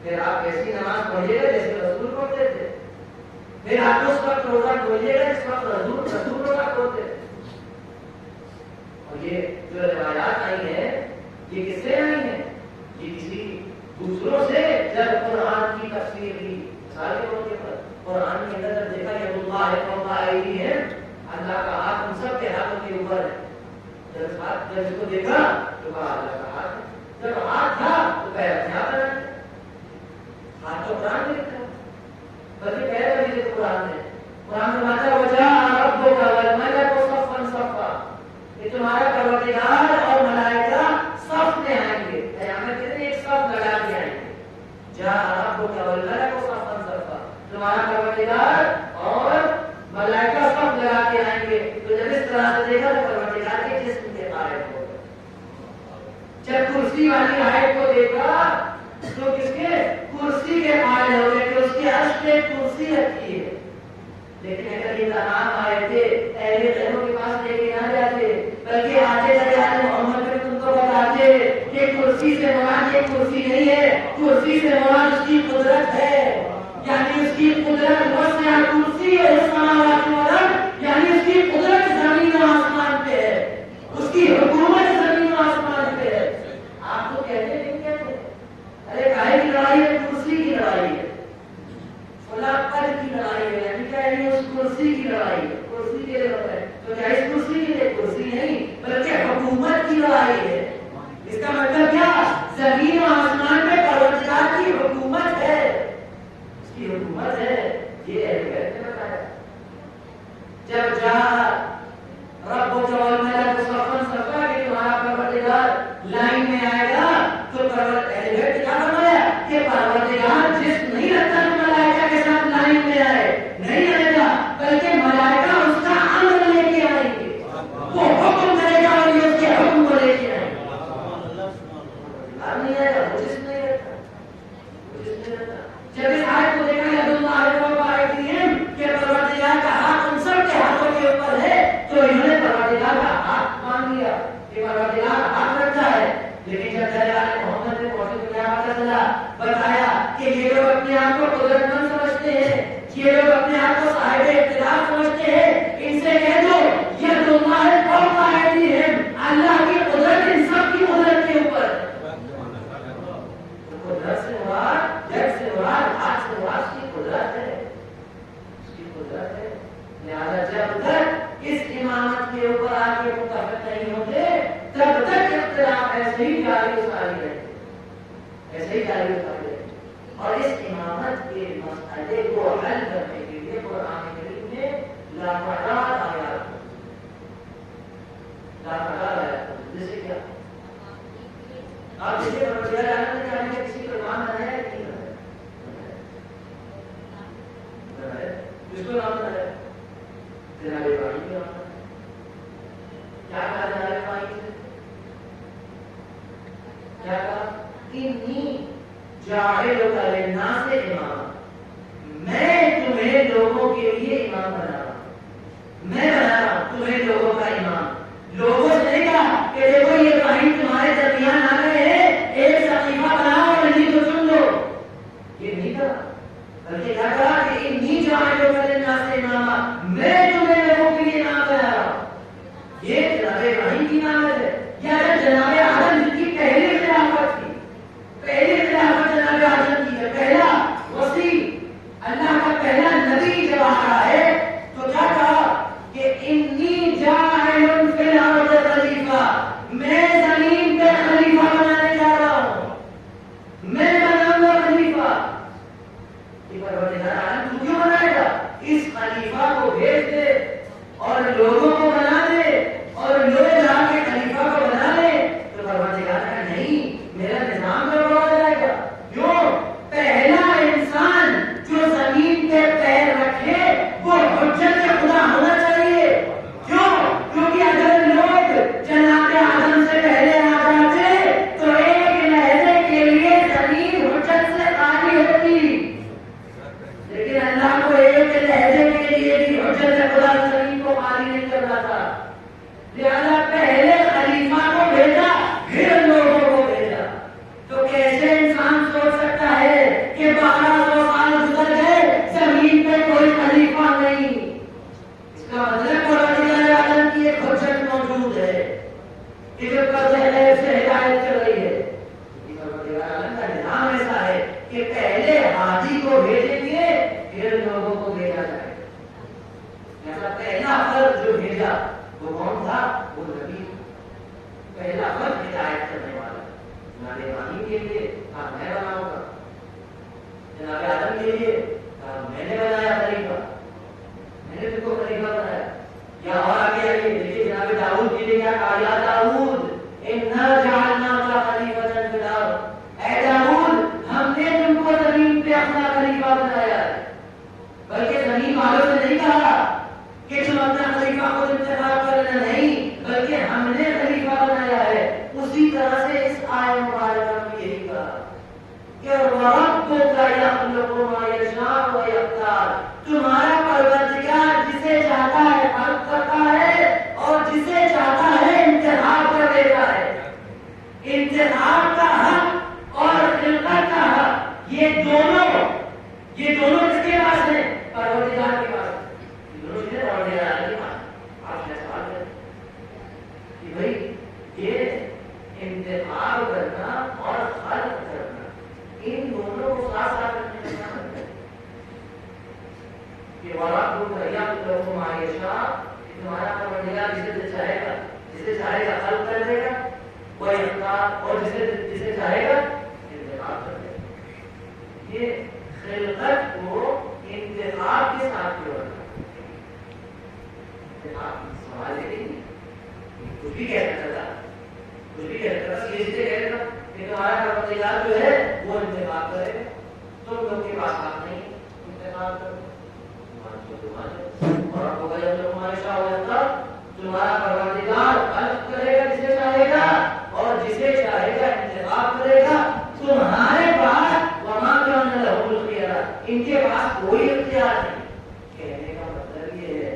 پھر آپ ایسی نماز پڑھیے گا جیسے رسول پڑھتے تھے، پھر آپ اس وقت روزہ کھولیے گا جس وقت رسول روزہ کھولتے تھے۔ اور یہ جو روایات آئی ہیں یہ کس سے آئی ہیں؟ یہ کسی دوسروں سے جب قرآن کی تفسیر کی مثال کے طور پر قرآن کے اندر جب دیکھا کہ اللہ فوق ایدیہم، اللہ کا ہاتھ ان سب کے ہاتھوں کے اوپر ہے، جب اس کو دیکھا تو کہا اللہ کا ہاتھ ہے، جب ہاتھ تھا تو پیر اپنے آپ بنا، ہاتھ تو قرآن میں لکھا بلکہ پیر کا بھی قرآن ہے، قرآن میں بتا وجاء ربک والملک صفا صفا، کہ تمہارا پروردگار اور ملائکہ صف میں آئیں گے، قیامت کے دن ایک صف لگا کے آئیں گے، جاء ربک والملک صفا صفا، تمہارا پروردگار اور ملائکہ صف لگا کے آئیں گے۔ تو جب اس طرح سے دیکھا تو پروردگار کے جسم کے قائم ہو گئے، جب کرسی والی آیت کو دیکھا تو کس کے کرسی کے قائل ہو گئے کہ اس کے عرش پہ کرسی رکھی ہے، لیکن اگر یہ تمام آیتیں اہل علم کے پاس لے کے نہ جاتے بلکہ آتے درمیان محمد میں تم کو بتاتے کہ کرسی سے مراد یہ کرسی نہیں ہے، کرسی سے مراد اس کی قدرت ہے، یعنی اس کی قدرت وسع کرسی ہے السماوات والارض، یعنی اس کی قدرت زمین و آسمان پہ ہے، اس کی حکومت زمین و آسمان پہ ہے۔ آپ تو کہتے نہیں کہتے ارے کاہے کی لڑائی ہے؟ کرسی کی لڑائی ہے، فلاں پد کی لڑائی ہے، یعنی کیا ہے اس کرسی کی لڑائی ہے، کرسی کے لیے ہے تو کیا اس کرسی کے لیے کرسی نہیں بلکہ حکومت کی لڑائی ہے۔ اس کا مطلب کیا؟ زمین و آسمان میں پروردگار کی حکومت ہے، اس کی حکومت ہے، یہ اہل بیت نے بتایا۔ جب جاء ربک والملک صفا صفا کہ تمہارا پروردگار لائن میں آئے گا تو اہل بیت نے کیا فرمایا کہ پروردگار جس نہیں رکھتا تو ملائکہ کے ساتھ لائن میں آئے، نہیں آئے گا بلکہ ملائکہ اس کا امر لے کے آئیں گے، وہ حکم کرے گا اور یہ اس کے حکم کو لے کے آئیں گے۔ نہیں آئے گا وہ جس نہیں رکھتا، وہ جس نہیں رکھتا۔ جب اس آیت کو دیکھا ید اللہ فوق ایدیہم کہ پروردگار کا ہاتھ ان سب کے ہاتھوں کے اوپر ہے تو انہوں نے پروردگار کا ہاتھ مان لیا کہ پروردگار ہاتھ رکھتا ہے، لیکن جب جلال محمد نے پہنچے تو کیا پتہ چلا؟ بتایا کہ یہ لوگ اپنے آپ کو قدرت مند سمجھتے ہیں، یہ لوگ اپنے آپ کو صاحب اقتدار سمجھتے ہیں، ان سے کہہ دو ید اللہ فوق ایدیہم، اللہ کی قدرت ان سب کی قدرت کے اوپر ہے۔ قدرت سے مراد جگ سے مراد ہاتھ سے مراد اس کی قدرت ہے، اس کی قدرت ہے۔ لہذا جب تک اس امامت کے اوپر آ کے متفق نہیں ہوتے تب تک اختلاف ایسے ہی جاری و ساری رہے، ایسے ہی جاری و ساری رہے۔ اور اس امامت کے مسئلے کو حل کرنے کے لیے قرآن کریم میں لامحال آیات جیسے کیا آپ دیکھیے کسی کو نام بنایا ہے کہ نہیں بنایا؟ جس کو نام بنایا جناب ابراہیم کا نام کیا کہا؟ جناب ابراہیم سے کیا کہا؟ انی جاعلک للناس اماما، میں تمہیں لوگوں کے لیے امام بنا رہا ہوں، میں بنا رہا ہوں تمہیں لوگوں کا امام۔ لوگوں سے نہیں کہا کہ دیکھو یہ ابراہیم تمہارے درمیان آ گئے ہیں، ایک صحیفہ بناؤ اور انہیں کو چن لو، یہ نہیں کہا، بلکہ کیا کہا کہ انی جاعلک للناس اماما، میں تمہیں لوگوں کے لیے امام بنا رہا ہوں۔ یہ جناب ابراہیم کی نامت ہے، یا جناب آدم جن کی پہلی خلافت تھی، پہلی خلافت جناب آدم کی ہے، پہلا وصی اللہ کا پہلا نبی جب آ رہا ہے تو کیا کہا کہ انی جاعل فی الارض خلیفہ، کہ جو قرض غیب سے ہدایت چل رہی ہے، پروردگار عالم کا نظام ایسا ہے کہ پہلے حاجی کو بھیجیں گے پھر لوگوں کو بھیجا جائے گا. ایسا پہلا فرد جو بھیجا وہ کون تھا؟ وہ نبی. پہلا فرد ہدایت کرنے والا. جناب ابراہیم کے لیے کہا میں بناؤں گا، جناب آدم کے لیے کہا میں نے بنایا خلیفہ، میں نے تم کو خلیفہ بنایا. یا اور آگے آئیے دیکھیے جناب داؤد کے لیے کیا کہا؟ یا داؤد انا جعلناک خلیفۃ فی الارض، اے داؤد ہم نے تم کو زمین پہ اپنا خلیفہ بنایا ہے. بلکہ زمین والوں سے نہیں کہا کہ تم اپنا خلیفہ خود انتخاب کرنا، نہیں، بلکہ ہم نے خلیفہ بنایا ہے. اسی طرح سے اس آیت مبارکہ میں یہی کہا کہ وَرَبُّكَ يَخْلُقُ مَا يَشَاءُ وَيَخْتَارُ، تمہارا پروردگار جسے چاہتا ہے خلق کرتا ہے اور جسے چاہتا ہے انتخاب کر دیتا ہے. انتخاب کا حق اور خلقت کا حق یہ دونوں کس کے پاس ہیں؟ پروردگار کے پاس. دونوں چیزیں پروردگار کے پاس. آپ نے سوال کریں کہ بھائی یہ انتخاب کرنا اور خلق کرنا ان دونوں کو ساتھ ساتھ رکھنے کا کیا مطلب ہے؟ کہ وَرَبُّكَ يَخْلُقُ مَا يَشَاءُ، تمہارا پروردگار جسے چاہے گا خلق کر دے گا، وَيَخْتَارُ، اور جسے چاہے گا انتخاب کر دے گا. یہ خلقت کو انتخاب کے ساتھ کیوں رکھا؟ سوال ہے کچھ بھی کہہ سکتا تھا، کچھ بھی کہہ سکتا تھا، یہ کہہ سکتا کہ تمہارا پروردگار جو ہے وہ انتخاب کرے گا، تم لوگ کے پاس حق نہیں انتخاب کرو. تمہارا پروردگار خلق کرے گا جسے چاہے گا اور جسے چاہے گا انتخاب کرے گا. تمہارے پاس وما کان لہ الخیار، ان کے پاس کوئی اختیار نہیں. کہنے کا مطلب یہ ہے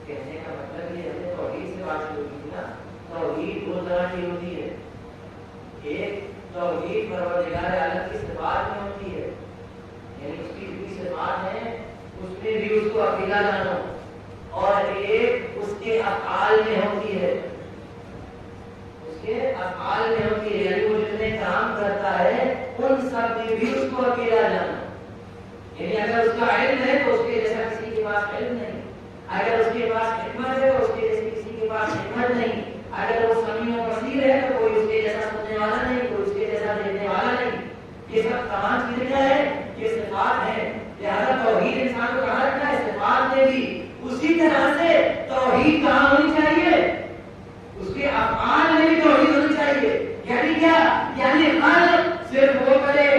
ہم نے توحید سے بات شروع کی نا. توحید دو طرح کی ہوتی ہے. ایک توحید پروردگار عالم کی صفات میں ہوتی ہے، یعنی اس کی جو صفات ہیں اس میں بھی اس کو اکیلا جانو، اور ایک اس کے افعال میں ہوتی ہے. اس کے افعال میں ہوتی ہے یعنی وہ جتنے کام کرتا ہے ان سب میں بھی اس کو اکیلا جانو. یعنی اگر اس کا علم ہے تو اس کے جیسا کسی کے پاس علم نہیں، اگر اس کے پاس حکمت ہے تو اس کے جیسے کسی کے پاس حکمت نہیں، اگر وہ سمیع و بصیر ہے تو کوئی اس کے جیسا سننے والا نہیں، کوئی اس کے جیسا دیکھنے والا نہیں. یہ سب تمام چیزیں کیا ہے؟ یہ صفات ہیں. لہذا توحید انسان کو کہاں رکھنا ہے؟ صفات میں بھی. اسی طرح سے توحید کہاں ہونی چاہیے؟ اس کے افعال میں بھی توحید ہونی چاہیے. یعنی کیا؟ یعنی خلق صرف وہ کرے،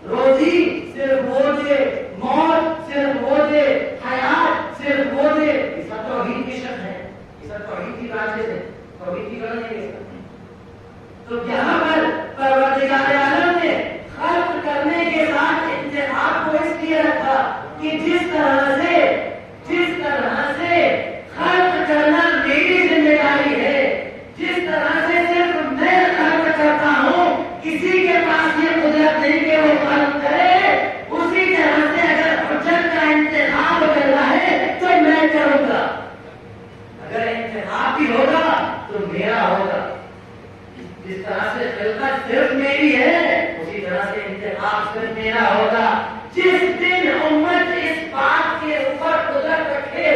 روزی صرف وہ دے، موت صرف وہ دے، حیات صرف وہ دے. یہ سب توحید کی شرط ہے، یہ سب توحید کی برانچز ہے، توحید کی غلط نہیں ہے. تو یہاں پر پروردگار عالم نے خلق کرنے کے ساتھ انتخاب کو اس لیے رکھا کہ جس طرح سے خلق کرنا میری ذمہ داری ہے، جس طرح سے صرف میں خلق کرتا ہوں، کسی کے پاس یہ قدرت نہیں کہ وہ خلق کرے، اسی طرح سے اگر حجت کا انتخاب کرنا ہے تو میں کروں گا. اگر انتخاب بھی ہوگا تو میرا ہوگا. جس طرح سے خلقت صرف میری ہے اسی طرح سے انتخاب صرف میرا ہوگا. جس دن امت اس بات کے اوپر قدرت رکھے،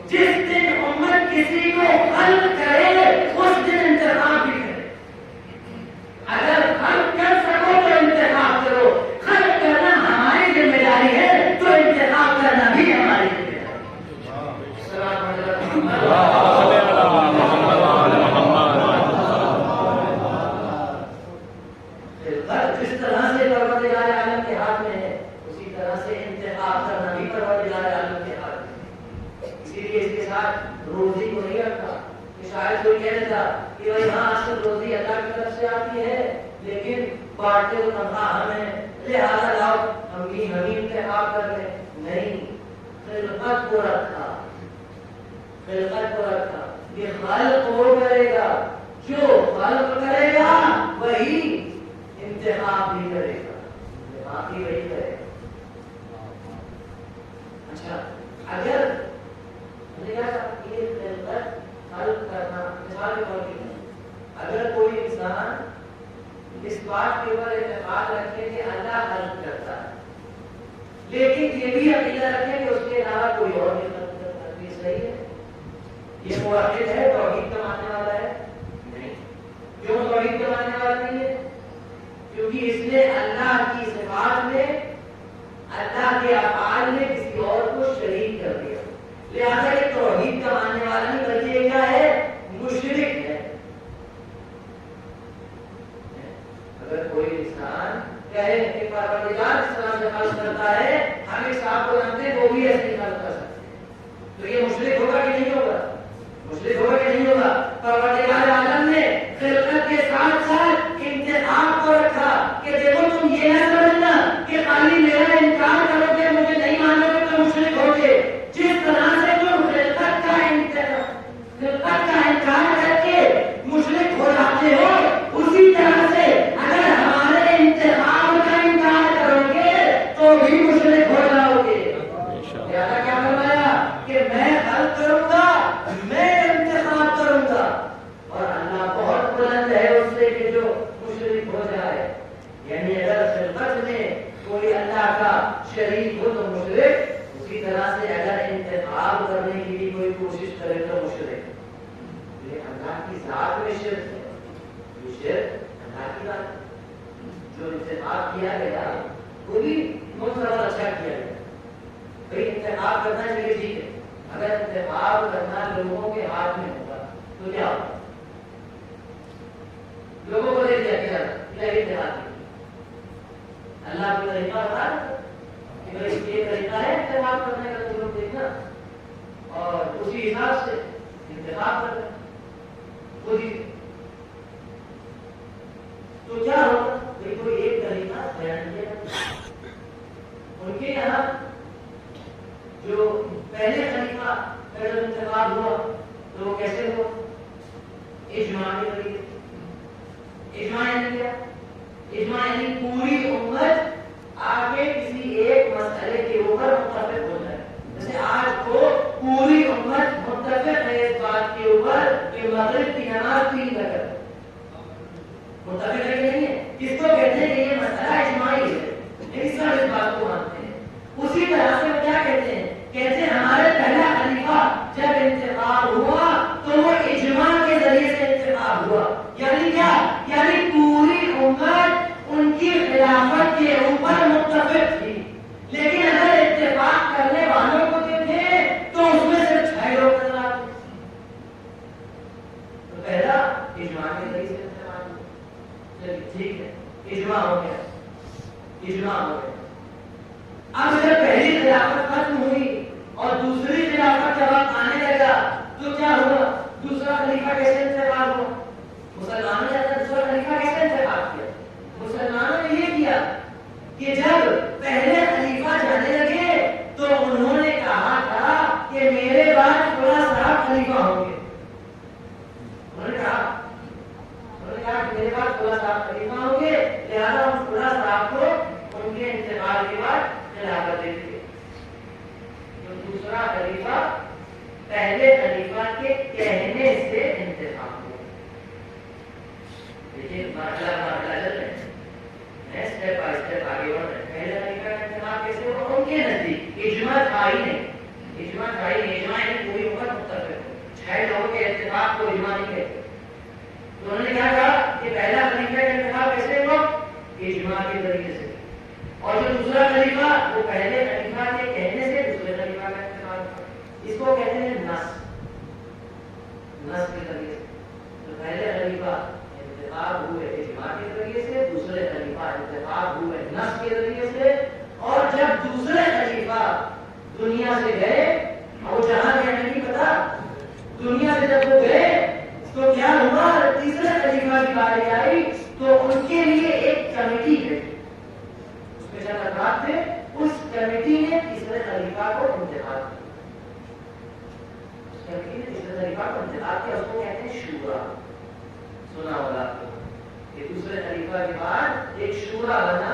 جس دن امت کسی کو خلق کرے اس دن انتخاب بھی کرے. اگر خلق کر سکو تو انتخاب کرو. خلق کرنا ہماری ذمہ داری ہے تو انتخاب کرنا بھی ہماری ذمہ داری. جس طرح سے پروردگار عالم کے ہاتھ میں ہے اسی طرح سے انتخاب کرنا بھی پروردگار عالم کے ہاتھ میں. اسی لیے اس کے ساتھ روزی کو نہیں رکھا کہ شاید کوئی کہہ دیتا کہ بھائی ہاں اصل روزی اللہ کی طرف سے آتی ہے لیکن بانٹتے تو تنخواہ ہمیں، لہٰذا لاؤ ہم بھی انتخاب کر لیں. نہیں، خلقت کو رکھا. یہ خلق وہ کرے گا، جو خلق کرے گا وہی انتخاب بھی کرے گا، انتخاب بھی وہی کرے گا. اچھا اگر یہ خلقت خلق کرنا مثال کے طور پر اگر کوئی انسان اس بات کے اوپر اعتقاد رکھے کہ اللہ خلق کرتا ہے لیکن یہ بھی عقیدہ رکھے کہ اس کے علاوہ کوئی اور نہیں خلق کرتا، یہ صحیح ہے؟ یہ موحد ہے، توحید کا ماننے والا ہے؟ نہیں۔ کیوں توحید کا ماننے والا نہیں ہے؟ کیونکہ اس نے اللہ کی صفات میں، اللہ کے افعال میں کسی اور کو شریک کر دیا، لہذا یہ توحید کا ماننے والا نہیں بلکہ یہ کیا ہے؟ مشرک ہے۔ اگر کوئی انسان کہے کہ پروردگار جس طرح سے خلق کرتا ہے ہم اس آپ کو جانتے ہیں وہ بھی ایسے ہی خلق کر سکتے ہیں، تو یہ مشرک ہوگا کہ نہیں ہوگا؟ مشرک ہوگا کہ نہیں ہوگا؟ پروردگار عالم نے خلقت کے ساتھ ساتھ انتخاب کو رکھا کہ دیکھو تم یہ نہ سمجھنا کہ خالی میرا انکار کرو گے، مجھے نہیں مانو گے تو مشرک ہوگے۔ جس طرح سے تم خلقت کا انکار کر کے مشرک ہو جاتے ہو، اسی طرح سے اگر ہمارے انتخاب کا انکار کرو گے تو بھی مشرک ہو جاؤ گے۔ لہٰذا کیا فرمایا کہ میں خلق کروں گا، میں انتخاب کروں گا، اور اللہ بہت بلند ہے اس سے کہ جو مشرک ہو جائے، یعنی اگر خلقت میں کوئی اللہ کا شریک ہو تو مشرک، اسی طرح سے اگر انتخاب کرنے کی بھی کوئی کوشش کرے تو مشرک۔ یہ اللہ کی ذات میں شرک ہے، یہ شرک اللہ کی ذات جو انتخاب کیا گیا وہ بھی بہت زیادہ اچھا کیا گیا۔ بھائی انتخاب کرنا چاہیے، ٹھیک ہے، اگر انتخاب کرنا لوگوں کے ہاتھ میں ہوگا تو کیا ہوگا؟ لوگوں کو دے دیا کیا انتخاب کیا؟ اللہ کو طریقہ بتا کہ بھائی یہ طریقہ ہے انتخاب کرنے کا، تو لوگ دیکھنا اور اسی حساب سے انتخاب کرنا خود ہی۔ تو کیا ہوگا؟ بھائی کوئی ایک طریقہ بیان کیا ان کے یہاں جو پہلے خلیفہ کا جب انتخاب ہوا تو وہ کیسے ہوا؟ اجماع کے ذریعے۔ اجماع یعنی کیا؟ اجماع یعنی پوری امت آ کے کسی ایک مسئلے کے اوپر متفق ہو جائے۔ جیسے آج کو پوری امت متفق ہے اس بات کے اوپر کہ مغرب کی نماز 3 رکعت، متفق ہے کہ نہیں ہے؟ کس کو کہتے ہیں کہ یہ مسئلہ اجماعی ہے، اس کا اس بات کو مانتے ہیں۔ اسی طرح سے وہ کیا کہتے ہیں؟ کہتے ہیں ہمارے پہلا خلیفہ جب انتخاب ہوا تو وہ اجماع کے ذریعے سے انتخاب ہوا، یعنی کیا؟ یعنی پوری امت ان کی خلافت کے اوپر متفق تھی، لیکن اگر اتفاق کرنے والوں کو دیکھیں تو اس میں صرف 6 لوگ نظر آتے ہیں۔ تو پہلا اجماع کے ذریعے سے انتخاب ہوا، چلیے ٹھیک ہے، اجماع ہو گیا، اجماع ہو گیا۔ اب جب پہلی خلافت ختم ہوئی اور دوسری خلافت جب آنے لگا تو کیا ہوا؟ دوسرا خلیفہ کیسے انتخاب ہوا؟ مسلمانوں نے دوسرا خلیفہ کیسے انتخاب کیا؟ مسلمانوں نے یہ کیا کہ جب پہلے خلیفہ جانے لگے تو انہوں نے کہا تھا کہ میرے بعد فلاں صاحب خلیفہ ہوں گے۔ انہوں نے کہا کہ میرے بعد فلاں صاحب خلیفہ ہوں گے، لہٰذا ہم فلاں صاحب کو ان کے انتقال کے بعد خلافت دیں گے۔ تو دوسرا خلیفہ پہلے خلیفہ کے کہنے سے انتخاب ہوا۔ دیکھیے مرحلہ مرحلہ چل رہے ہیں، اسٹیپ بائی اسٹیپ آگے بڑھ رہے ہیں۔ پہلے خلیفہ کا انتخاب کیسے ہوا؟ ان کے نزدیک اجماع تھا ہی نہیں، اجماع تھا ہی نہیں، اجماع یعنی پوری امت متفق ہو، 6 لوگوں کے اتفاق کو اجماع نہیں کہتے۔ تو انہوں نے کیا کہا کہ پہلا خلیفہ کا انتخاب کیسے ہوا؟ اجماع کے ذریعے سے، اور جو دوسرا خلیفہ وہ پہلے خلیفہ کے کہنے سے دوسرے خلیفہ کا انتخاب ہوا۔ اس کو کہتے ہیں نص، نص کے ذریعے سے۔ تو پہلے خلیفہ انتخاب ہوئے اجماع کے ذریعے سے، دوسرے خلیفہ انتخاب ہوئے نص کے ذریعے سے، اور جب دوسرے خلیفہ دنیا سے گئے، اور جہاں گئے نہیں پتا، دنیا سے جب وہ گئے تو کیا ہوا؟ تیسرے خلیفہ کی باری آئی تو ان کے لیے ایک کمیٹی گئی، اس میں جب افراد تھے، اس کمیٹی نے تیسرے خلیفہ کو انتخاب کیا، اس کمیٹی نے تیسرے خلیفہ کو انتخاب کیا، اس کو کہتے ہیں شورا۔ سنا ہوگا کہ دوسرے خلیفہ کے بعد ایک شورا بنا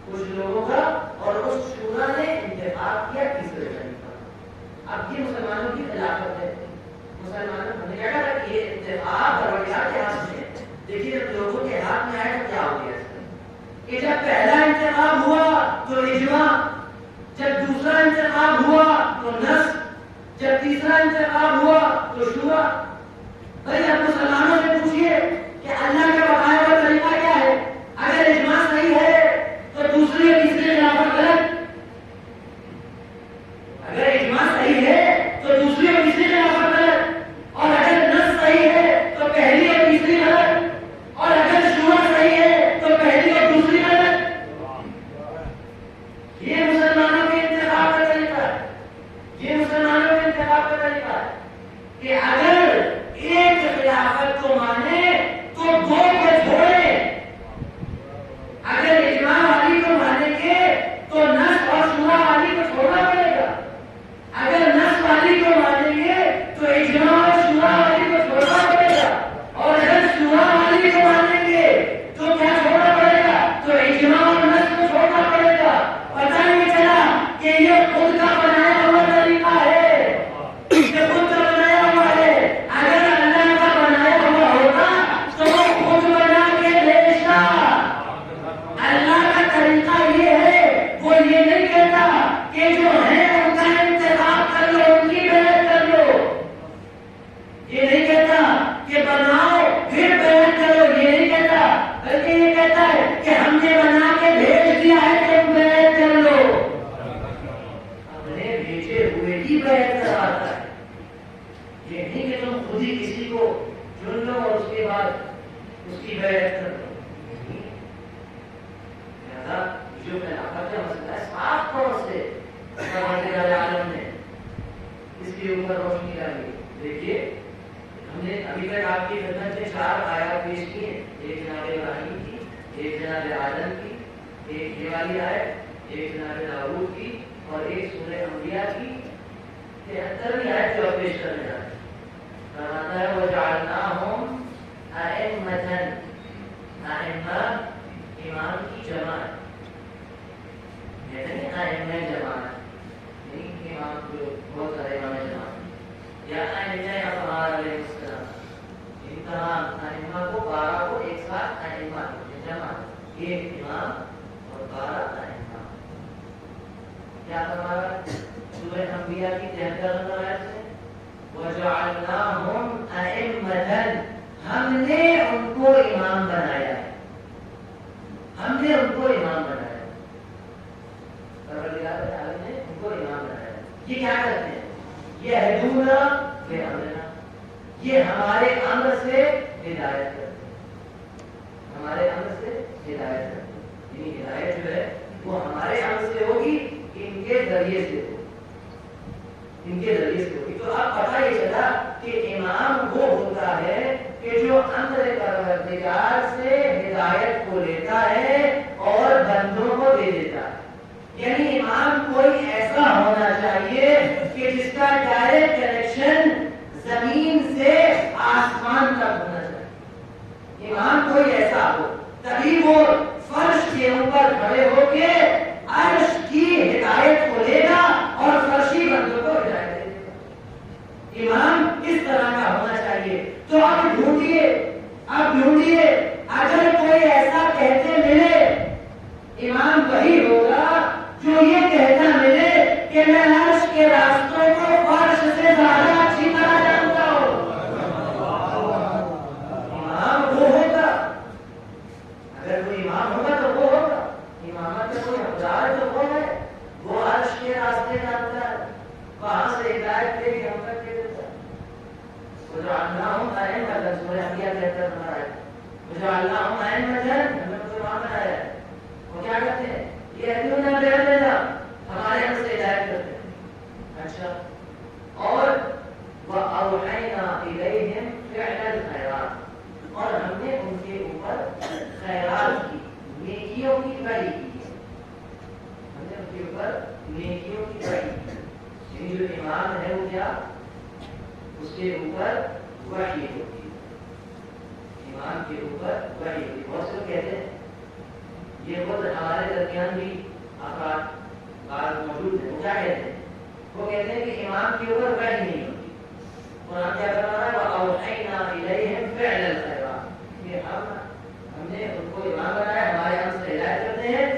کچھ لوگوں کا، اور اس شورا نے انتخاب کیا تیسرے خلیفہ۔ اب یہ مسلمانوں کی خلافت ہے، مسلمانوں نے کیا کہا کہ یہ انتخاب پروردگار کے ہاتھ میں ہے. دیکھیے جب لوگوں کے ہاتھ میں آئے تو کیا ہو گیا کہ جب پہلا انتخاب ہوا تو اجماع، جب دوسرا انتخاب ہوا تو نص، جب تیسرا انتخاب ہوا تو شورا. بھائی اب مسلمانوں سے پوچھیے کہ اللہ کا بتایا ہوا طریقہ کیا ہے؟ اگر اجماع صحیح ہے تو دوسری اور تیسری خلافت غلط، اگر اجماع صحیح ہے تو دوسری اور تیسری خلافت غلط، اور اگر نص صحیح ہے تو پہلی اور تیسری غلط، اور اگر شورا صحیح ہے تو پہلی اور دوسری غلط. یہ مسلمانوں کے انتخاب کا طریقہ ہے. یہ مسلمانوں کے انتخاب کا طریقہ ہے کہ اگر ایک خلافت کو مانے تو دو کو چھوڑے، اگر اجماع والی کو مانیں گے تو نص اور شورا والی کو چھوڑنا پڑے گا، اگر نص والی کو مانیں گے تو اجماع اور شورا والی کو چھوڑنا پڑے گا، اور اگر شورا والی کو مانیں گے تو کیا چھوڑنا پڑے گا؟ تو اجماع اور نص کو چھوڑنا پڑے گا. پتہ نہیں چلا کہ یہ خود کا بنایا ہوا طریقہ ہے، یہ خود کا بنایا ہوا ہے. اگر اللہ کا بنایا ہوا ہوتا تو وہ خود بنا کے بھیجتا. اللہ کا طریقہ یہ ہے، وہ یہ نہیں کہتا کہ جو ہے ان کا انتخاب کر لو، ان کی بیعت کر لو. یہ نہیں کہتا کہ بناؤ پھر بیعت کرو، یہ نہیں کہتا، بلکہ یہ کہتا ہے کہ ہم نے بنا کے بھیج دیا ہے، تم بیعت کر لو. ہم نے بھیجے ہوئے کی بیعت کرواتا ہے. یہ نہیں کہ تم خود ہی کسی کو چن لو اور اس کے بعد اس کی بیعت کر لو. لہذا جو خلافت کا مسئلہ ہے صاف طور سے پروردگار عالم نے اس کے اوپر روشنی ڈالی. دیکھیے ہم نے ابھی تک آپ کی خدمت میں 4 آیات پیش کی ہیں، ایک جناب ابراہیم کی، ایک جناب آدم کی، ایک یہ والی آیت، ایک جناب داؤد کی، اور ایک سورہ انبیاء کی 73ویں آیت جو پیش کرنے جا رہے ہیں. فرماتا ہے وَجَعَلْنَاهُمْ أَئِمَّةً، ائمہ امام کی جماعت، یعنی ائمہ جماعت، یعنی امام جو بہت سارے امام جماعت، یا ائمہ اطہار علیہ السلام، ان تمام ائمہ کو 12 کو ایک ساتھ ائمہ جماعت، ایک امام اور 12 ائمہ. کیا فرمایا سورہ انبیاء کی 73 آیت سے وَجَعَلْنَاهُمْ أَئِمَّةً، ہم نے ان کو امام بنایا ہے، ہم نے ان کو امام بنایا ہے. پروردگار عالم نے ان کو امام بنایا ہے. یہ کیا کرتے ہیں؟ یہ ہدونا بامرنا، یہ ہمارے امر سے ہدایت کرتے ہیں، ہمارے امر سے ہدایت کرتے ہیں. یعنی ہدایت جو ہے وہ ہمارے امر سے ہوگی، ان کے ذریعے سے ہوگی، ان کے ذریعے سے ہوگی. تو اب پتہ یہ چلا کہ امام وہ ہوتا ہے کہ جو امر پروردگار سے ہدایت کو لیتا ہے اور بندوں کو دے دیتا ہے. یعنی امام کوئی ایسا ہونا چاہیے کہ جس کا ڈائریکٹ کنیکشن زمین سے آسمان تک ہونا چاہیے. امام کوئی ایسا ہو تبھی وہ فرش کے اوپر کھڑے ہو کے عرش کی ہدایت کو لے گا اور فرشی بندوں کو ہدایت دے گا. امام اس طرح کا ہونا چاہیے. تو اب ڈھونڈیے اگر کوئی ایسا کہتے ملے، امام وہی ہوگا جو یہ کہتا ملے کہ میں عرش کے راستوں کو فرش سے زیادہ اچھی طرح جانتا ہوں. امام وہ ہوگا، اگر کوئی امام ہوگا تو وہ ہوگا. امامت میں کوئی حقدار تو وہ ہے، وہ عرش کے راستے جانتا ہے، وہاں سے ہدایت دے کے ہم تک دے دیتا ہے. وَجَعَلْنَاهُمْ أَئِمَّةً، سورہ انبیاء کہتا ہے وَجَعَلْنَاهُمْ أَئِمَّةً، ہم نے کوئی امام بنایا ہے. وہ کیا کرتے ہیں؟ یہ ہدونا بامرنا، ہمارے ہم سے ہدایت کرتے ہیں. اچھا، اور وَأَوْحَيْنَا إِلَيْهِمْ فِعْلَ الْخَيْرَاتِ، اور ہم نے ان کے اوپر خیرات کی، نیکیوں کی وحی کی. ہم نے ان کے اوپر نیکیوں کی وحی کی. یعنی جو امام ہے وہ کیا، اس کے اوپر وحی ہوتی ہے، امام کے اوپر وحی ہوتی ہے. بہت سے لوگ کہتے ہیں، یہ خود ہمارے درمیان بھی افراد بعض موجود ہیں، وہ کیا کہتے ہیں؟ وہ کہتے ہیں کہ امام کے اوپر وحی نہیں ہوتی قرآن کیا کروا رہا ہے؟ وَأَوْحَيْنَا إِلَيْهِمْ فِعْلَ الْخَيْرَاتِ، کہ ہم نے ان کو امام بنایا، ہمارے ہم سے ہدایت کرتے ہیں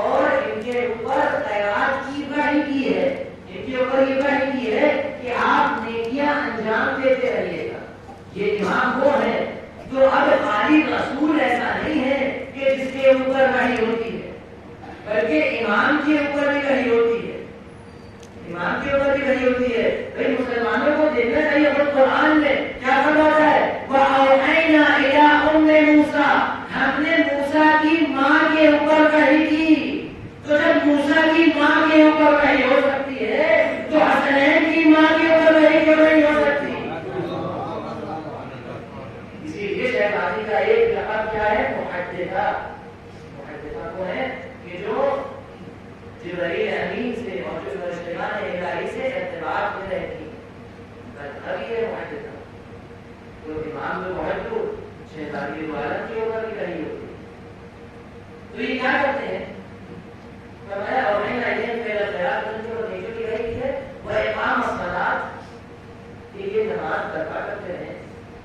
اور ان کے اوپر خیرات کی وحی کی ہے، ان کے اوپر یہ وحی کی ہے کہ آپ نیکیاں انجام دیتے رہیے گا۔ یہ امام وہ ہیں جو اب خالی رسول ایسا نہیں ہے کہ جس کے اوپر وحی ہوتی ہے، بلکہ امام کے اوپر بھی وحی ہوتی ہے، امام کے اوپر بھی وحی ہوتی ہے۔ بھائی مسلمانوں کو دیکھنا چاہیے خود قرآن میں کیا فرماتا ہے؟ وَأَوْحَيْنَا إِلَىٰ أُمِّ مُوسَىٰ، ہم نے موسیٰ کی ماں کے اوپر وحی کی۔ تو جب موسیٰ کی ماں کے اوپر وحی ہو سکتی ہے تو حسنین کی ماں کے اوپر وحی کیوں نہیں ہو سکتی؟ اسی لیے شہبازی کا ایک لقب کیا ہے؟ محدثہ۔ محدثہ کو ہے کہ جو جبرائیل امین سے اور جو فرشتگان الہی سے ارتباط میں رہتی ہے، ابھی ہے محدثہ۔ تو امام جو محدث شہزادی عالم کے اوپر بھی رہی ہوتی ہے۔ تو یہ کیا کرتے ہیں؟ فرمایا اوحینا الیہم فعل الخیرات، ان کی اور نیکیوں کی رہی ہے، واقام الصلاۃ، کہ یہ نماز برپا کرتے رہیں،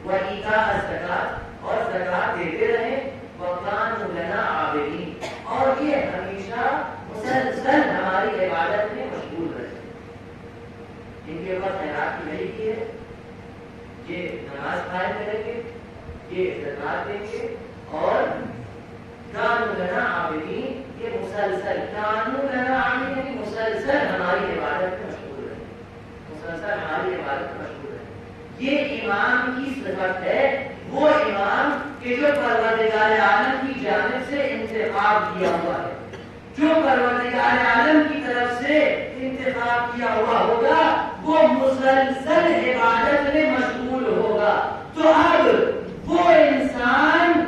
وایتاء الزکات، اور زکات دیتے رہیں، وکانوا لنا عابدین، اور یہ ہمیشہ مسلسل ہماری عبادت میں مشغول رہے۔ ان کے اوپر خیرات کی وحی کی ہے، یہ نماز قائم کریں گے، یہ زکات دیں گے، اور کانوا لنا عابدین، یہ مسلسل کانوا لنا عابدین یعنی مسلسل ہماری عبادت میں مشغول رہے، مسلسل ہماری عبادت میں مشغول رہے۔ یہ امام کی صفت ہے، وہ امام کہ جو پروردگار عالم کی جانب سے انتخاب کیا ہوا ہے، جو پروردگار عالم کی طرف سے انتخاب کیا ہوا ہوگا وہ مسلسل عبادت میں مشغول ہوگا۔ تو اب وہ انسان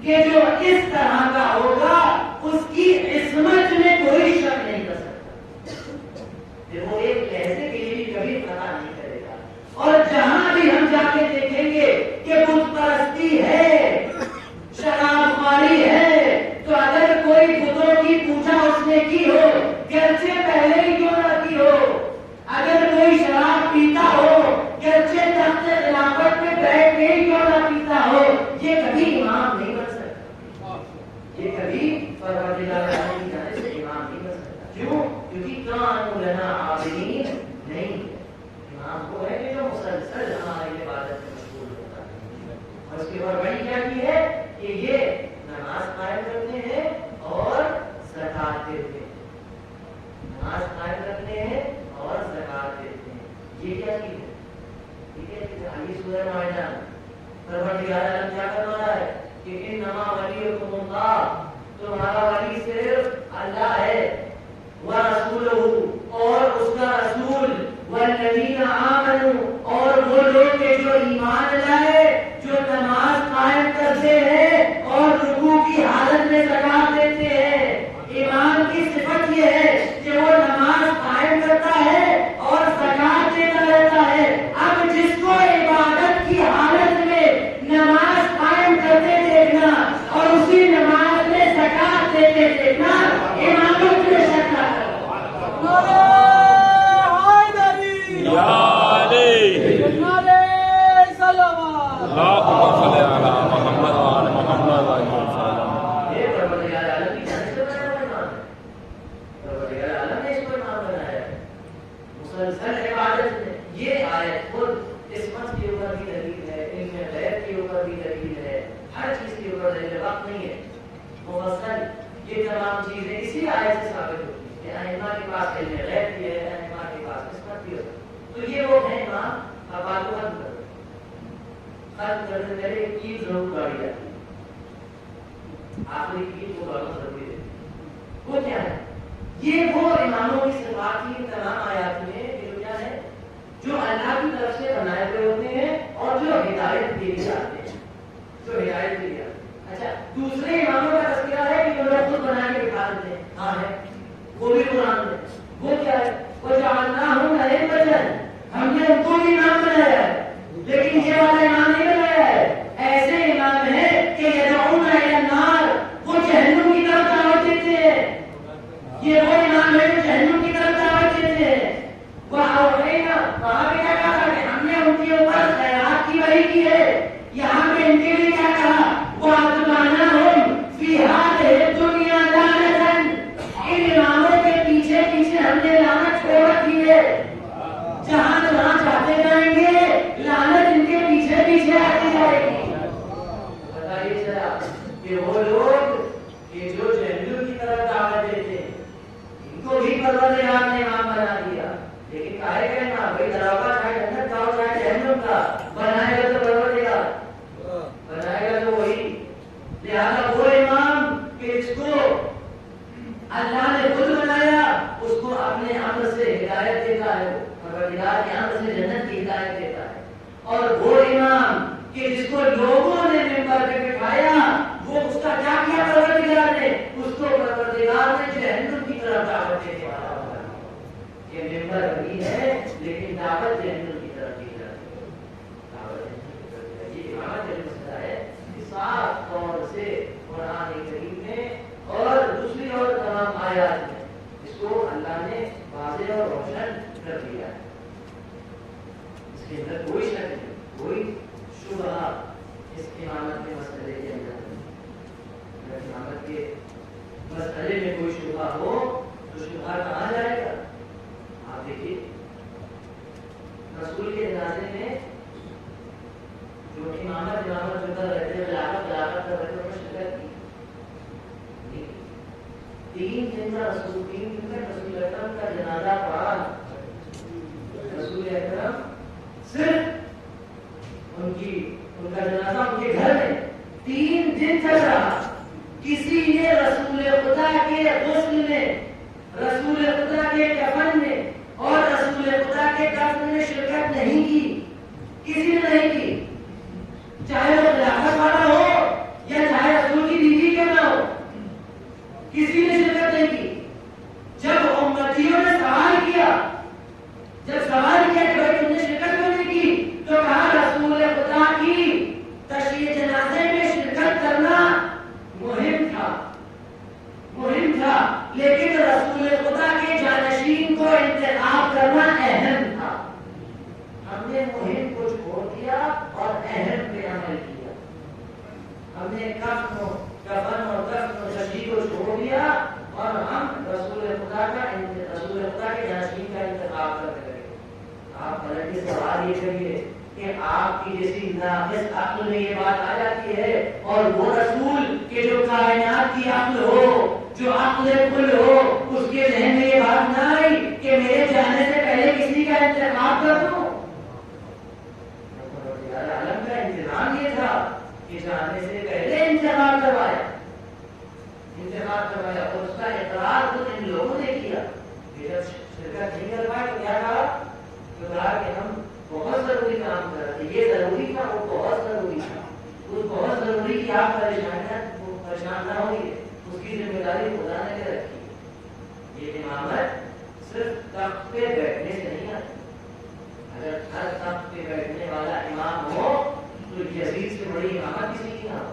کہ جو اس طرح کا ہوگا اس کی عصمت میں کوئی شک نہیں کر سکتا، کہ وہ ایک لہجے کے لیے کبھی خطا نہیں کرے گا۔ اور جہاں بھی ہم جا کے دیکھیں گے کہ بت پرستی ہے، شراب خواری ہے، تو اگر کوئی بتوں کی پوجا اس نے کی ہو، گرچہ پہلے ہی کیوں نہ کی ہو، اگر کوئی شراب پیتا ہو، گرچہ تخت خلافت میں بیٹھ کے ہی کیوں نہ پیتا ہو، یہ کبھی امام نہیں بن سکتا، یہ کبھی پروردگار عالم کی جانب سے امام نہیں بن سکتا۔ کیوں؟ کیونکہ کانوا لنا عابدین نہیں ہے۔ امام وہ ہے کہ جو مسلسل ہماری عبادت میں مشغول ہوتا ہے۔ اور اس کے بعد وحی کیا کی ہے کہ یہ نماز قائم کرتے ہیں اور زکات دیتے ہیں، نماز قائم کرتے ہیں اور زکات دیتے ہیں۔ یہ کیا چیز ہے؟ ٹھیک ہے، آگے سورہ مائدہ پروردگار عالم کیا کروا رہا ہے کہ انما ولیکم اللہ، تمہارا ولی صرف اللہ ہے، ورسولہ، اور اس کا رسول، والذین آمنوا، اور وہ لوگ کہ جو ایمان لائے، جو نماز قائم کرتے ہیں اور رکوع کی حالت میں زکات دیتے ہیں۔ ایمان کی صفت یہ ہے کہ وہ نماز قائم کرتا ہے اور زکات دیتا رہتا ہے۔ اب جس کو عبادت کی حالت میں نماز قائم کرتے دیکھنا اور اسی نماز میں زکات دیتے دیکھنا، ایمانوں کے شک نہ کرو۔ مسلسل عبادت میں یہ آیت خود عصمت کے اوپر بھی دلیل ہے، علم غیب کے اوپر بھی دلیل ہے، ہر چیز کے اوپر دلیل، وقت نہیں ہے مفصل یہ تمام چیزیں اسی آیت سے ثابت ہوتی ہیں کہ ائمہ کے پاس علم غیب بھی ہے، ائمہ کے پاس عصمت بھی ہے۔ تو یہ وہ ہیں امام، اب بات کو ختم کرنے سے پہلے ایک چیز ضرور گاڑی جاتی ہے، آخری چیز وہ گاڑنا ضروری ہے، وہ کیا ہے؟ یہ وہ اماموں کی صفات کی تمام آیات میں جو کیا ہے، جو اللہ کی طرف سے بنائے ہوئے ہوتے ہیں اور جو ہدایت کے لیے آتے ہیں، جو ہدایت کے لیے آتے ہیں۔ اچھا، دوسرے اماموں کا تذکرہ ہے کہ جو لوگ خود بنا کے بٹھا دیتے ہیں، ہاں ہے، وہ بھی قرآن میں، وہ کیا ہے؟ وَجَعَلْنَاهُمْ أَئِمَّةً، ہم نے ان کو بھی امام بنایا ہے، لیکن یہ والا امام نہیں بنایا ہے، ایسے امام ہیں کہ يَدْعُونَ إِلَى النَّارِ، وہ جہنم کی طرف دعوت دیتے ہیں، یہ وہ امام ہے جو جہنم کی طرف دعوت دیتے ہیں۔ وَأَوْحَيْنَا، وہاں پہ کیا کہا کہ ہم نے ان کے اوپر کہ وہ لوگ کہ جو جہنم کی طرف دعوت دیتے ہیں ان کو بھی پروردگار نے امام بنا دیا، لیکن کہے گا نا بھائی دروازہ چاہے جنت کا ہو چاہے جہنم کا، بنائے گا تو پروردگار، بنائے گا تو وہی۔ لہذا وہ امام کہ اس کو اللہ نے خود بنایا، اس کو اپنے امر سے ہدایت دیتا ہے، پروردگار کے امر سے جنت کی ہدایت دیتا ہے، اور وہ امام کہ جس کو لوگوں نے ممبر پہ بٹھایا وہ اس کا کیا کیا پروردگار نے، اس کو پروردگار نے جہنم کی طرف دعوت دینے والا بنا۔ یہ ممبر وہی ہے لیکن دعوت جہنم کی طرف دی جاتی ہے، دعوت جہنم کی طرف دی جاتی ہے۔ یہ امامت کا جو مسئلہ ہے صاف طور سے قرآن کریم میں اور دوسری اور تمام آیات میں اس کو اللہ نے واضح اور روشن کر دیا ہے، اس کے اندر کوئی شک نہیں، کوئی شبہ اس امامت کے مسئلے کے اندر نہیں۔ اگر امامت کے مسئلے میں کوئی شبہ ہو تو شبہ کہاں جائے گا؟ آپ دیکھیے رسول کے جنازے میں جو امامت جو کر رہے تھے، خلافت کر رہے تھے، انہوں نے شرکت کی۔ 3 دن کا رسول اکرم کا جنازہ پڑھا، رسول اکرم صرف ان کا جنازہ ان کے گھر میں 3 دن تک رہا۔ کسی نے رسول خدا کے غسل میں، رسول خدا کے کفن میں اور رسول خدا کے دفن میں شرکت نہیں کی، کسی نے نہیں کی، چاہے وہ خلافت والا ہو یا چاہے رسول کی بیوی کیوں نہ ہو، کسی نے شرکت نہیں کی۔ جب امتیوں نے سوال کیا کہ بھائی تم نے شرکت کیوں نہیں کی، تو کہا رسول خدا کی تشییع جنازے میں شرکت کرنا مہم تھا، لیکن رسول خدا کے جانشین کو انتخاب کرنا اہم تھا۔ ہم نے مہم کو چھوڑ دیا اور اہم پہ عمل کیا، ہم نے کفن اور تشییع کو چھوڑ دیا اور ہم رسول خدا کے جانشین کا انتخاب کرتے رہے۔ آپ پلٹ کے سوال یہ کریے کہ آپ کی جیسی ناقص عقل میں یہ بات آ جاتی ہے، اور وہ رسول کہ جو کائنات کی عقل ہو، جو عقل کل ہو، اس کے ذہن میں یہ بات نہ آئی کہ میرے جانے سے پہلے کسی کا انتخاب کر دوں۔ عالم کا انتظام یہ تھا کہ جانے سے پہلے انتخاب کروایا، اور اس کا اقرار خود ان لوگوں نے کیا کہ جب شرکت نہیں کر پائے تو کیا کہا کہ ہم بہت ضروری کام کر رہے تھے، یہ ضروری تھا، وہ بہت ضروری تھا، وہ بہت ضروری کہ آپ پریشان نہ ہوئے، اس کی ذمہ داری خدا نے رکھی۔ یہ امامت صرف تخت پہ بیٹھنے سے نہیں آتی، اگر ہر تخت پہ بیٹھنے والا امام ہو تو یزید سے بڑی امامت کسی کی نہ ہو،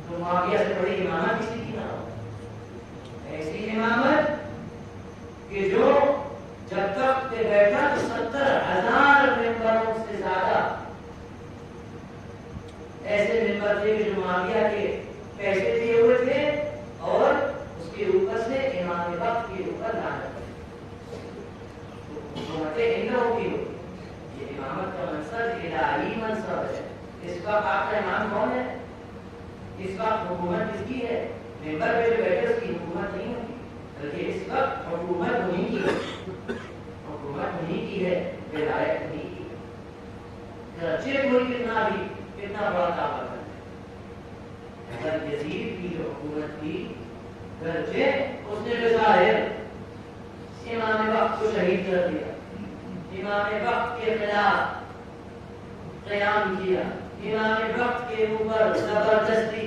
تو معاویہ سے بڑی امامت کسی کی نہ ہو۔ ایسی امامت کہ جو جب تک پہ بیٹھا تو 70,000 ممبروں سے زیادہ ایسے ممبر تھے کہ جو معاویہ کے پیسے دیے ہوئے تھے اور اس کے اوپر سے امام وقت کے اوپر لعنت حکومتیں ان لوگوں کی ہوتی۔ یہ امامت کا منصب الہی منصب ہے۔ اس وقت آپ کا امام کون ہے؟ اس وقت حکومت کس کی ہے؟ ممبر پہ جو بیٹھے اس کی حکومت نہیں ہوتی، بلکہ اس وقت حکومت انہیں کی ہے، حکومت انہیں کی ہے، ولایت انہیں کی ہے۔ گرچہ کوئی کتنا بڑا طاقت ہے، اگر یزید کی جو حکومت تھی، گرچہ اس نے بظاہر امام وقت کو شہید کر دیا، امام وقت کے خلاف قیام کیا، امام وقت کے اوپر زبردستی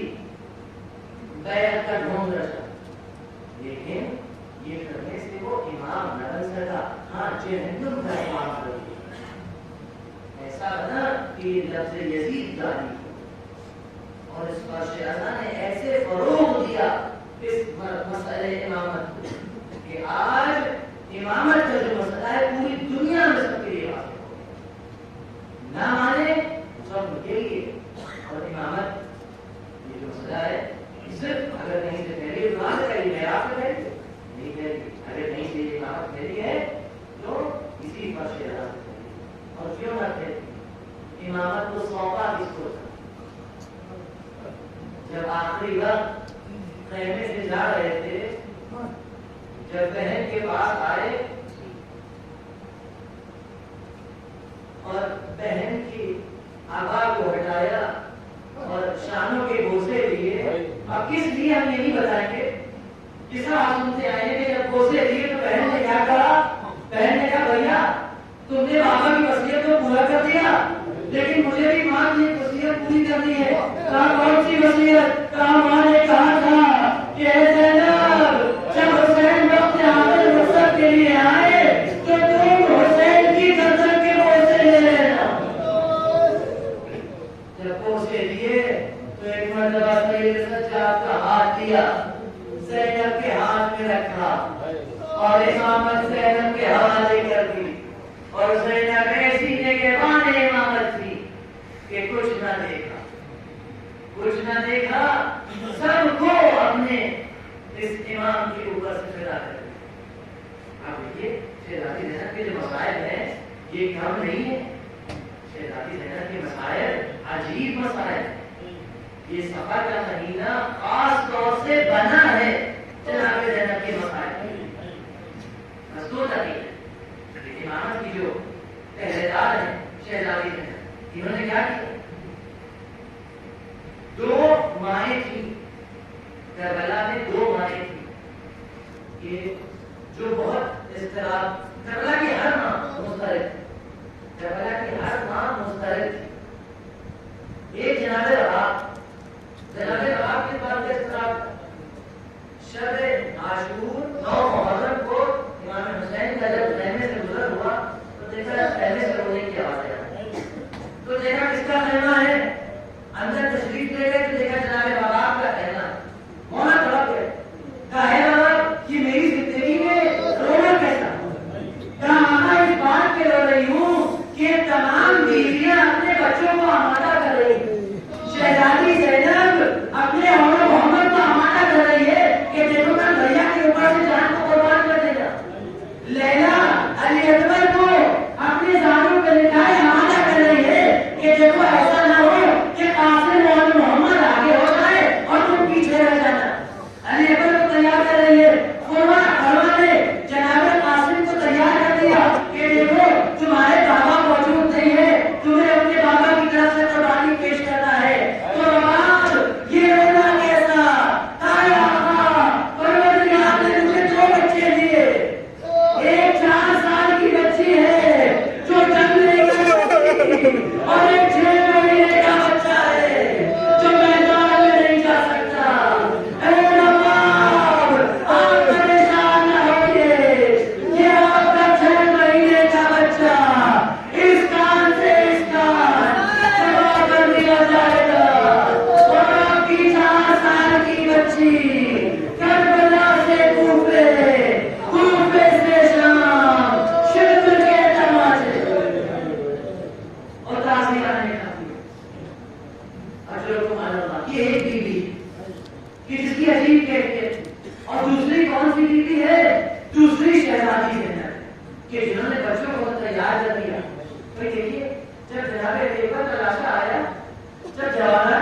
بیعت کا ڈھونگ رچا، لیکن یہ کرنے سے وہ امام نہ بن سکا۔ ہاں جہنم کا امام بن گیا، ایسا بنا کہ لفظ یزید جاری ہو، اور اس بادشاہ اعظم نے ایسے فروغ دیا اس مسئلے امامت کو کہ آج امامت کا جو مسئلہ ہے پوری دنیا میں سب کے لیے واضح ہو گیا، نہ مانے سب کے لیے۔ اور امامت یہ جو مسئلہ ہے صرف اگر نہیں سے پہلے امام کا یہ معیار سے پہلے نہیں پہلے، اگر نہیں سے یہ امامت پہلی ہے تو اسی فرش اعظم سے پہلے، اور کیوں نہ پہلے؟ امامت کو سونپا کس کو تھا؟ جب آخری وقت خیمے سے جا رہے تھے، جب بہن کے پاس آئے اور بہن کی آبا کو ہٹایا اور شانوں کے بوسے لیے. اب کس لیے ہم یہ نہیں بتائیں گے، کس طرح ہم سنتے آئے ہیں کہ جب بوسے لیے تو بہن نے کیا کرا؟ بہن نے کہا بھیا تم نے بابا کی وصیت کو پورا کر دیا، لیکن مجھے بھی ماں کی ایک وصیت پوری کرنی ہے. کہا کون سی وصیت؟ کہا ماں نے کہا تھا کہ اے زینب جب حسین وقت حاضر رخصت کے لیے آئے تو تم حسین کی گردن کے بوسے لے لینا. جب بوسے لیے تو ایک مرتبہ سید سجاد کا ہاتھ دیا، زینب کے ہاتھ میں رکھا اور امامت زینب کے حوالے کر دی. اور زینب ایسی نگہبان امامت تھی کہ کچھ نہ دیکھا، کچھ نہ دیکھا، سب کو اپنے اس امام کے اوپر سے فدا کر دیا. آپ دیکھیے شہزادی زینب کے جو مسائل ہیں یہ کم نہیں ہے. شہزادی زینب کے مسائل عجیب مسائل ہیں. یہ سفر کا مہینہ خاص طور سے بنا ہے جناب زینب کے مسائل. مستور تقریب امامت کی جو پہلے دار ہیں شہزادی زینب، انہوں نے کیا کیا؟ دو مائیں تھیں کربلا میں، دو مائیں تھیں کہ جو بہت اضطراب، کربلا کی ہر ماں مسترد، کربلا کی ہر ماں مسترد تھی. ایک جناب رباب، جناب رباب کے بعد اضطراب شب عاشور 9 محرم کو امام حسین کا جب خیمے سے گزر ہوا تو دیکھا خیمے سے رونے کی آواز آئی. تو دیکھا کس کا خیمہ ہے، اندر تشریف لے گئے تو دیکھا جناب رباب کا خیمہ. ہونا تھوڑا پہ کہا ہے بابا یہ میری زندگی میں رونا کیسا؟ کہا ماما اس بات کے رو رہی ہوں کہ تمام بیویاں اپنے بچوں کو آمادہ کر رہی ہیں. شہزادی زینب اپنے اور محمد کو آمادہ کر رہی ہے کہ دیکھو میں دریا کے اوپر سے جان کو قربان کر دے گا. لیلا علی اکبر کو اپنے زانوں پہ لٹائے آمادہ کر رہی ہے کہ دیکھو ایسا نہ ہو کہ قاسم اور محمد آگے ہو جائے اور تم پیچھے رہ جانا. علی اکبر کو تیار کر رہی ہے. فرما نے جناب قاسم کو تیار کر دیا کہ دیکھو تمہارے بابا موجود نہیں ہے، تمہیں اپنے بابا کی طرف سے قربانی پیش کرنا ہے. تو رباب یہ رونا کیسا؟ تارا پروردگار نے مجھے 2 بچے دیے، ایک 4 سال کی بچی ہے جو جنگ لے گئی اور ایک 6 مہینے کا بچہ ہے جو میدان میں نہیں جا سکتا. اے رباب آپ پریشان نہ ہوئیے، یہ آپ کا 6 مہینے کا بچہ اس کان سے اس کان جمع کر دیا جائے گا اور آپ کی 4 سال کی بچی کربلا سے کوفے، کوفے سے شام، شرک کے تماچے اور تازی آنے کا اجر کو معلوم. یہ ایک بیوی کہ جس کی عجیب کیفیت، اور دوسری کون سی بیوی ہے؟ دوسری شہزادی زینب کہ جنہوں نے بچوں کو تیار کر دیا. تو دیکھیے جب جناب ابو بکر کا لاشا آیا، جب جوانہ